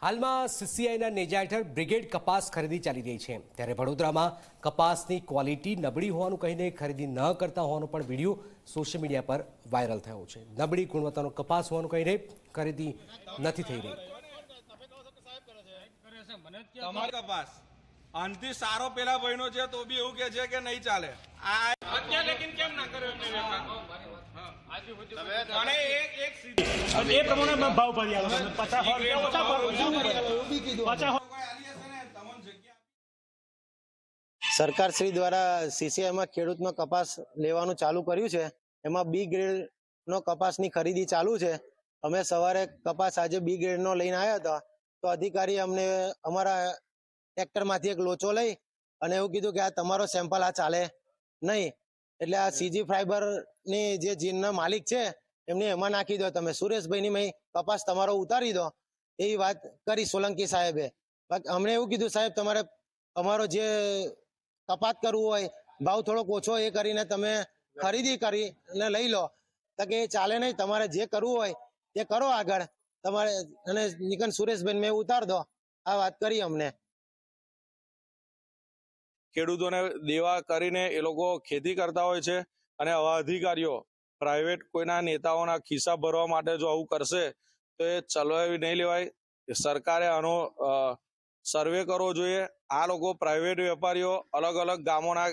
હાલમાં સીસીઆઈના નેજા હેઠળ બ્રિગેડ કપાસ ખરીદી ચાલી રહી છે, ત્યારે વડોદરામાં કપાસની ક્વોલિટી નબળી હોવાનું કહીને ખરીદી ન કરતા હોવાનો પણ વિડીયો સોશિયલ મીડિયા પર વાયરલ થયો છે। નબળી ગુણવત્તાનો કપાસ હોવાનું કહીને ખરીદી નથી થઈ રહી। તમારો કપાસ આનથી સારો પેલા ભાઈનો છે તો બી એવું કહે છે કે નહીં ચાલે। આ અત્યારે લેકિન કેમ ના કર્યો અને એક એ પ્રમાણે ભાવ ભરી આલો 50 ઓછા ભાવ સરકાર શ્રી દ્વારા સીસીઆઈમાં ખેડૂતનો કપાસ લેવાનું ચાલુ કર્યું છે। એમાં બી ગ્રેડનો કપાસની ખરીદી ચાલુ છે। અમે સવારે કપાસ આજે બી ગ્રેડનો લઈને આવ્યા હતા તો અધિકારી અમને અમારા ટ્રેક્ટરમાંથી એક લોચો લઈ અને એવું કીધું કે આ તમારો સેમ્પલ આ ચાલે નહીં, એટલે આ સીજી ફાઈબરની જે જીનના માલિક છે એમને એમાં નાખી દો, તમે સુરેશભાઈની મેં કપાસ તમારો ઉતારી દો એવી વાત કરી સોલંકી સાહેબે। અમને એવું કીધું સાહેબ તમારે અમારો જે કપાત કરવું હોય ભાવ થોડોક ઓછો એ કરીને તમે ખરીદી કરીને લઈ લો, તો કે એ ચાલે નહીં, તમારે જે કરવું હોય તે કરો આગળ તમારે, અને નિકન સુરેશભાઈ મેં ઉતાર દો આ વાત કરી અમને। ખેડૂતોને દેવા કરીને એ લોકો ખેતી કરતા હોય છે અને આવા અધિકારીઓ પ્રાઇવેટ કોઈના નેતાઓના ખિસ્સા ભરવા માટે જો આવું કરશે તો એ ચલાવી નહીં લેવાય। સરકારે આનો સર્વે કરવો જોઈએ। આ લોકો પ્રાઇવેટ વેપારીઓ અલગ અલગ ગામોના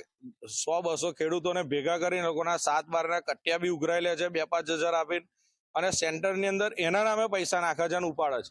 100-200 ખેડૂતોને ભેગા કરીને લોકોના 7-12ના કટિયા બી ઉઘરાઈ લે છે 2-5 હજાર આપીને, અને સેન્ટરની અંદર એના નામે પૈસા નાખે છે અને ઉપાડે છે।